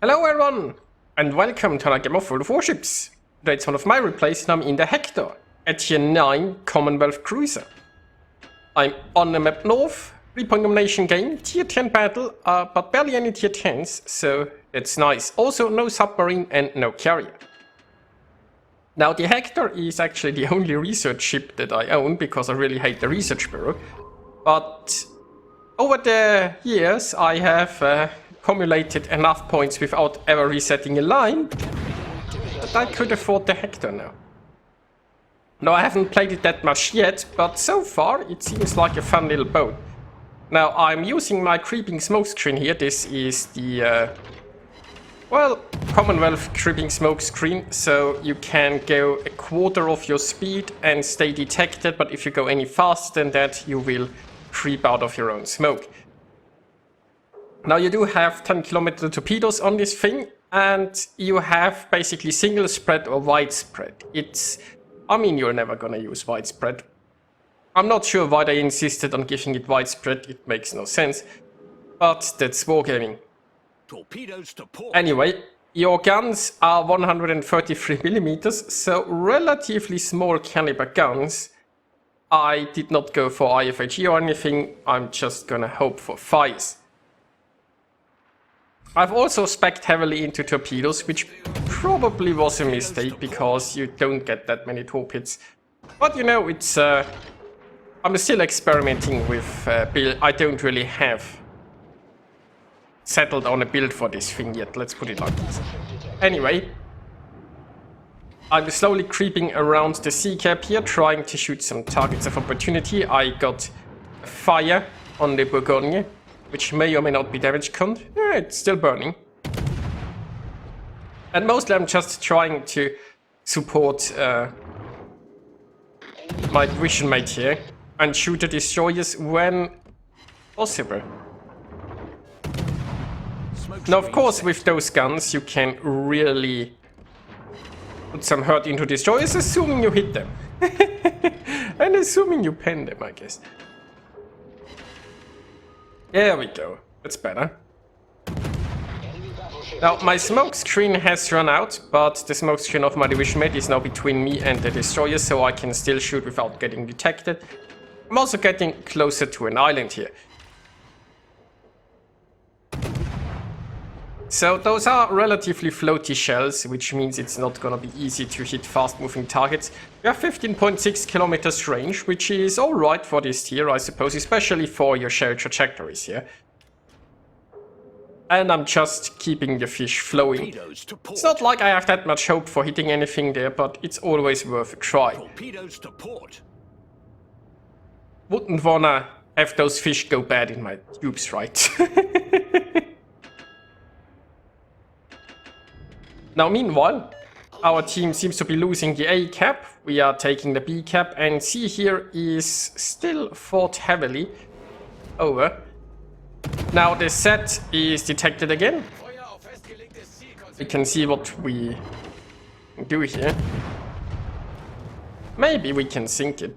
Hello everyone, and welcome to another game of World of Warships. Today it's one of my replays and I'm in the Hector, a tier 9 Commonwealth cruiser. I'm on the map North, 3-point domination game, tier 10 battle, but barely any tier 10s, so it's nice. Also no submarine and no carrier. Now the Hector is actually the only research ship that I own, because I really hate the research bureau. But over the years I have accumulated enough points without ever resetting a line that I could afford the Hector now. Now I haven't played it that much yet, but so far it seems like a fun little boat. Now I'm using my creeping smokescreen here. This is the Commonwealth creeping smokescreen, so you can go a quarter of your speed and stay detected, but if you go any faster than that you will creep out of your own smoke. Now you do have 10-kilometer torpedoes on this thing, and you have basically single spread or widespread. I mean, you're never gonna use widespread. I'm not sure why they insisted on giving it widespread, it makes no sense. But that's wargaming. Torpedoes to port. Anyway, your guns are 133 millimeters, so relatively small caliber guns. I did not go for IFAG or anything, I'm just gonna hope for fires. I've also spec'd heavily into torpedoes, which probably was a mistake because you don't get that many torpedoes. But you know, it's I'm still experimenting with build. I don't really have settled on a build for this thing yet, let's put it like this. Anyway, I'm slowly creeping around the sea cap here, trying to shoot some targets of opportunity. I got a fire on the Bourgogne, which may or may not be damage con. Yeah, it's still burning. And mostly I'm just trying to support my division mate here and shoot the destroyers when possible. Now of course with those guns you can really put some hurt into destroyers, assuming you hit them. And assuming you pen them, I guess. There we go, that's better. Now my smoke screen has run out, but the smoke screen of my division mate is now between me and the destroyer, so I can still shoot without getting detected. I'm also getting closer to an island here. So those are relatively floaty shells, which means it's not gonna be easy to hit fast moving targets. We have 15.6 kilometers range, which is alright for this tier, I suppose, especially for your shared trajectories here. And I'm just keeping the fish flowing. It's not like I have that much hope for hitting anything there, but it's always worth a try. Torpedoes to port. Wouldn't wanna have those fish go bad in my tubes, right? Now meanwhile, our team seems to be losing the A cap, we are taking the B cap, and C here is still fought heavily. Over. Now the Z is detected again. We can see what we do here. Maybe we can sink it.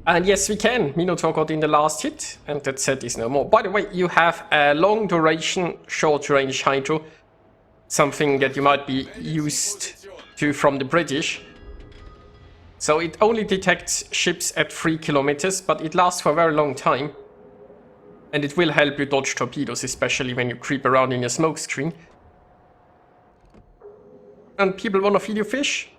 And yes, we can. Minotaur got in the last hit, and that set is no more. By the way, you have a long duration, short range hydro. Something that you might be used to from the British. So it only detects ships at 3 kilometers, but it lasts for a very long time. And it will help you dodge torpedoes, especially when you creep around in your smoke screen. And people wanna feed you fish?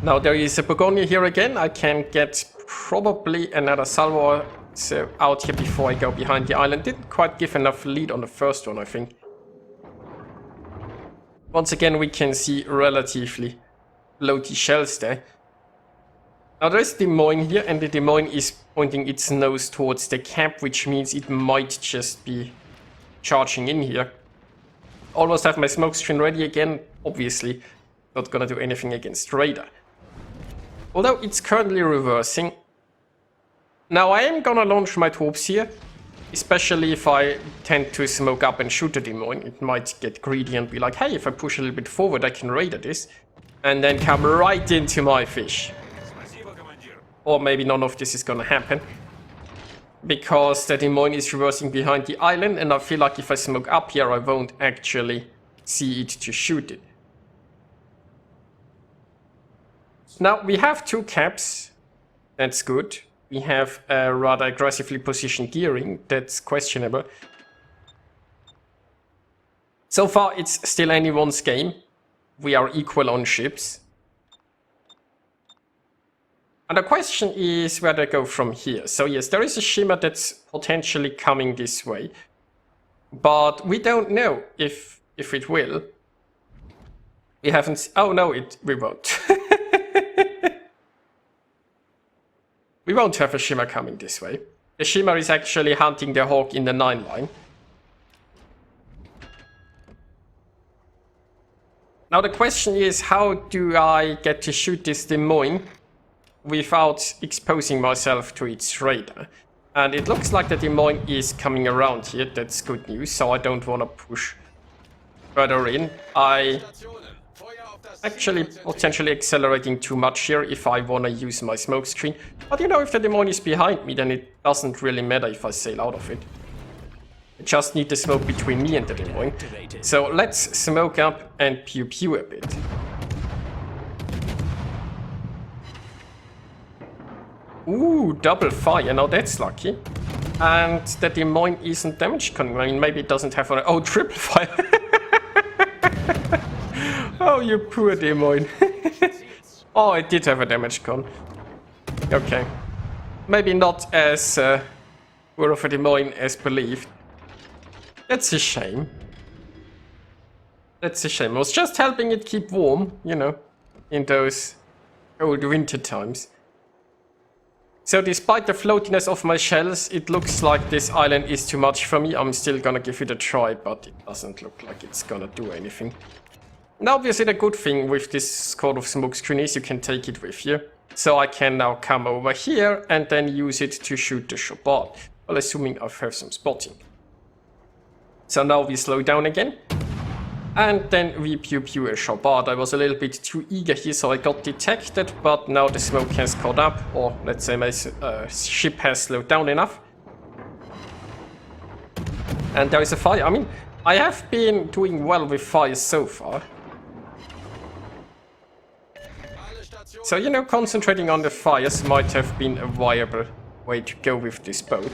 Now there is a Bourgogne here again. I can get probably another salvo out here before I go behind the island. Didn't quite give enough lead on the first one, I think. Once again we can see relatively floaty shells there. Now there is Des Moines here, and the Des Moines is pointing its nose towards the cap, which means it might just be charging in here. Almost have my smoke screen ready again, obviously not gonna do anything against radar. Although it's currently reversing. Now I am gonna launch my torps here, especially if I tend to smoke up and shoot the Des Moines. It might get greedy and be like, hey, if I push a little bit forward I can radar this. And then come right into my fish. Or maybe none of this is gonna happen. because the Des Moines is reversing behind the island, and I feel like if I smoke up here, I won't actually see it to shoot it. Now, we have 2 caps. That's good. We have a rather aggressively positioned gearing. That's questionable. So far, it's still anyone's game. We are equal on ships. And the question is where to go from here. So yes, there is a shimmer that's potentially coming this way. But we don't know if it will. We haven't... Oh no, we won't. We won't have a shimmer coming this way. The shimmer is actually hunting the hawk in the 9 line. Now the question is, how do I get to shoot this Des Moines without exposing myself to its radar? And it looks like the Des Moines is coming around here. That's good news, so I don't want to push further in. I actually potentially accelerating too much here if I want to use my smoke screen. But you know, if the Des Moines is behind me, then it doesn't really matter if I sail out of it. I just need the smoke between me and the Des Moines. So let's smoke up and pew pew a bit. Ooh, double fire, now that's lucky. And the Des Moines isn't damage con. I mean, maybe it doesn't have a... Oh, triple fire! Oh, you poor Des Moines. Oh, it did have a damage con. Okay. Maybe not as poor of a Des Moines as believed. That's a shame. That's a shame. I was just helping it keep warm, you know, in those cold winter times. So despite the floatiness of my shells, it looks like this island is too much for me. I'm still gonna give it a try, but it doesn't look like it's gonna do anything. Now obviously the good thing with this sort of smoke screen is you can take it with you. So I can now come over here and then use it to shoot the Chopard. Well, assuming I have some spotting. So now we slow down again. And then we pew pew a Chopard. I was a little bit too eager here, so I got detected. But now the smoke has caught up. Or let's say my ship has slowed down enough. And there is a fire. I mean, I have been doing well with fires so far. So, you know, concentrating on the fires might have been a viable way to go with this boat.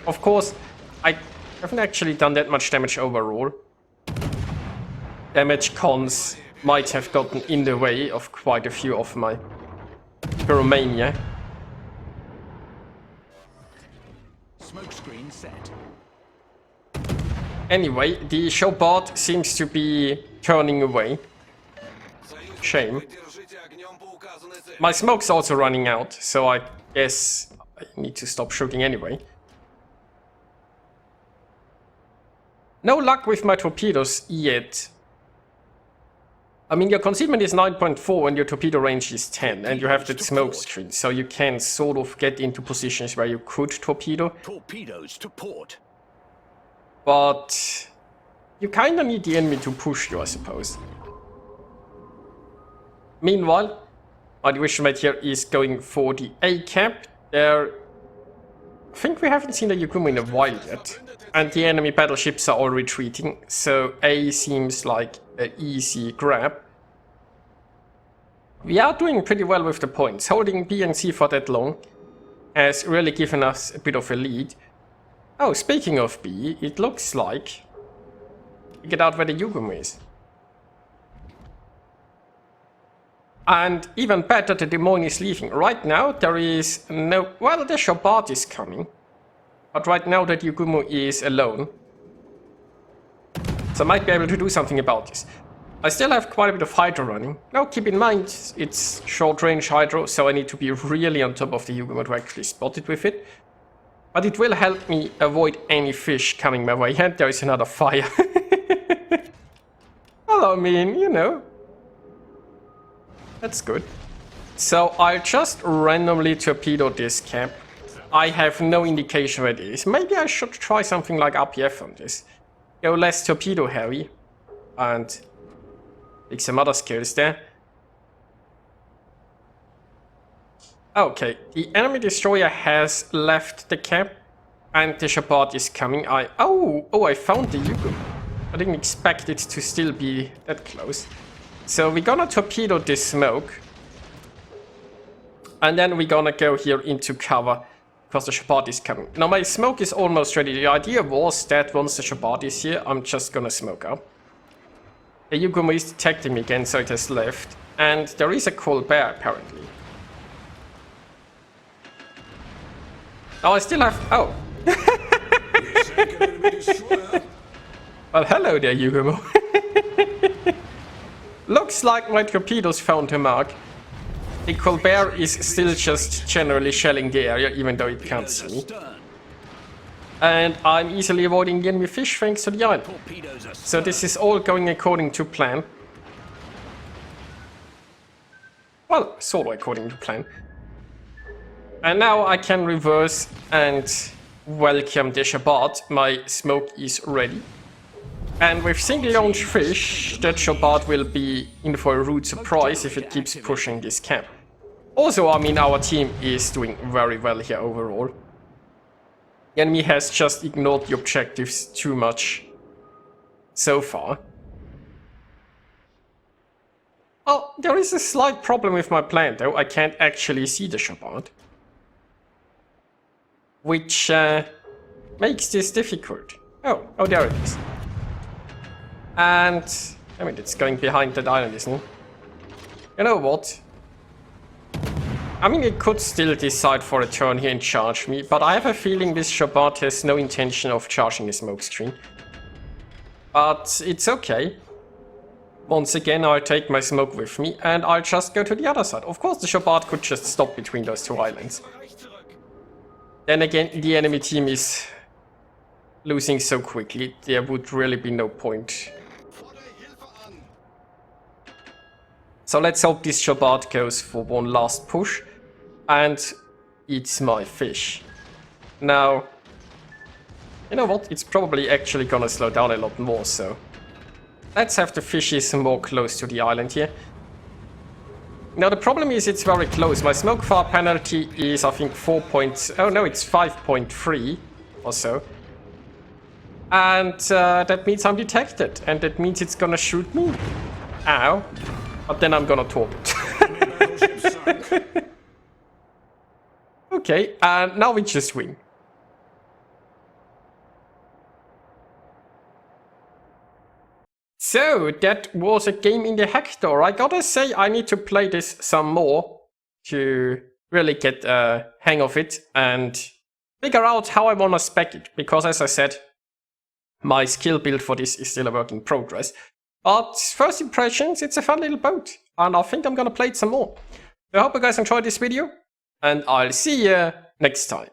Of course, I haven't actually done that much damage overall. Damage cons might have gotten in the way of quite a few of my pyromania. Smoke screen set. Anyway, the Chopard seems to be turning away. Shame. My smoke's also running out, so I guess I need to stop shooting anyway. No luck with my torpedoes yet. I mean, your concealment is 9.4 and your torpedo range is 10, and you have the smoke screen, so you can sort of get into positions where you could torpedo. Torpedoes to port. But you kinda need the enemy to push you, I suppose. Meanwhile, my division mate here is going for the A cap. There, I think we haven't seen the Yukumo in a while yet. And the enemy battleships are all retreating, so A seems like an easy grab. We are doing pretty well with the points. Holding B and C for that long has really given us a bit of a lead. Oh, speaking of B, it looks like we get out where the Yukumo is. And even better, the Des Moines is leaving. Right now, there is no... Well, the Chopard is coming. But right now, the Yukumo is alone. So I might be able to do something about this. I still have quite a bit of hydro running. Now, keep in mind, it's short-range hydro, so I need to be really on top of the Yukumo to actually spot it with it. But it will help me avoid any fish coming my way. And there is another fire. Well, I mean, you know... That's good. So I'll just randomly torpedo this cap. I have no indication where it is. Maybe I should try something like RPF on this. Go less torpedo heavy. And pick some other skills there. Okay, the enemy destroyer has left the camp, and the Shabbat is coming. I found the Yugo. I didn't expect it to still be that close. So we're gonna torpedo this smoke, and then we're gonna go here into cover because the Shabbat is coming. Now my smoke is almost ready. The idea was that once the Shabbat is here, I'm just gonna smoke up. The Yugo is detecting me again, so it has left, and there is a Colbert apparently. Oh, I still have... Oh. Well, hello there, Yugumo. Looks like my torpedoes found a mark. The Colbert is still just generally shelling the area, even though it can't see me. And I'm easily avoiding the enemy fish thanks to the island. So this is all going according to plan. Well, sort of according to plan. And now I can reverse and welcome the Shabbat. My smoke is ready. And with single launch fish, that Shabbat will be in for a rude surprise if it keeps pushing this camp. Also, I mean, our team is doing very well here overall. The enemy has just ignored the objectives too much so far. Oh, there is a slight problem with my plan though. I can't actually see the Shabbat. Which makes this difficult. Oh, there it is. And, I mean, it's going behind that island, isn't it? You know what? I mean, it could still decide for a turn here and charge me, but I have a feeling this Shabbat has no intention of charging a smoke screen. But it's okay. Once again, I'll take my smoke with me, and I'll just go to the other side. Of course, the Shabbat could just stop between those two islands. Then again, the enemy team is losing so quickly, there would really be no point. So let's hope this Shabbat goes for one last push and eats my fish. Now, you know what? It's probably actually gonna slow down a lot more, so let's have the fishes more close to the island here. Now the problem is it's very close. My smoke fire penalty is I think 4 points. Oh no, it's 5.3 or so. And that means I'm detected, and that means it's gonna shoot me. Ow. But then I'm gonna torpedo. Okay, and now we just win. So, that was a game in the Hector. I gotta say, I need to play this some more to really get a hang of it and figure out how I wanna spec it. Because as I said, my skill build for this is still a work in progress. But first impressions, it's a fun little boat. And I think I'm gonna play it some more. So I hope you guys enjoyed this video. And I'll see you next time.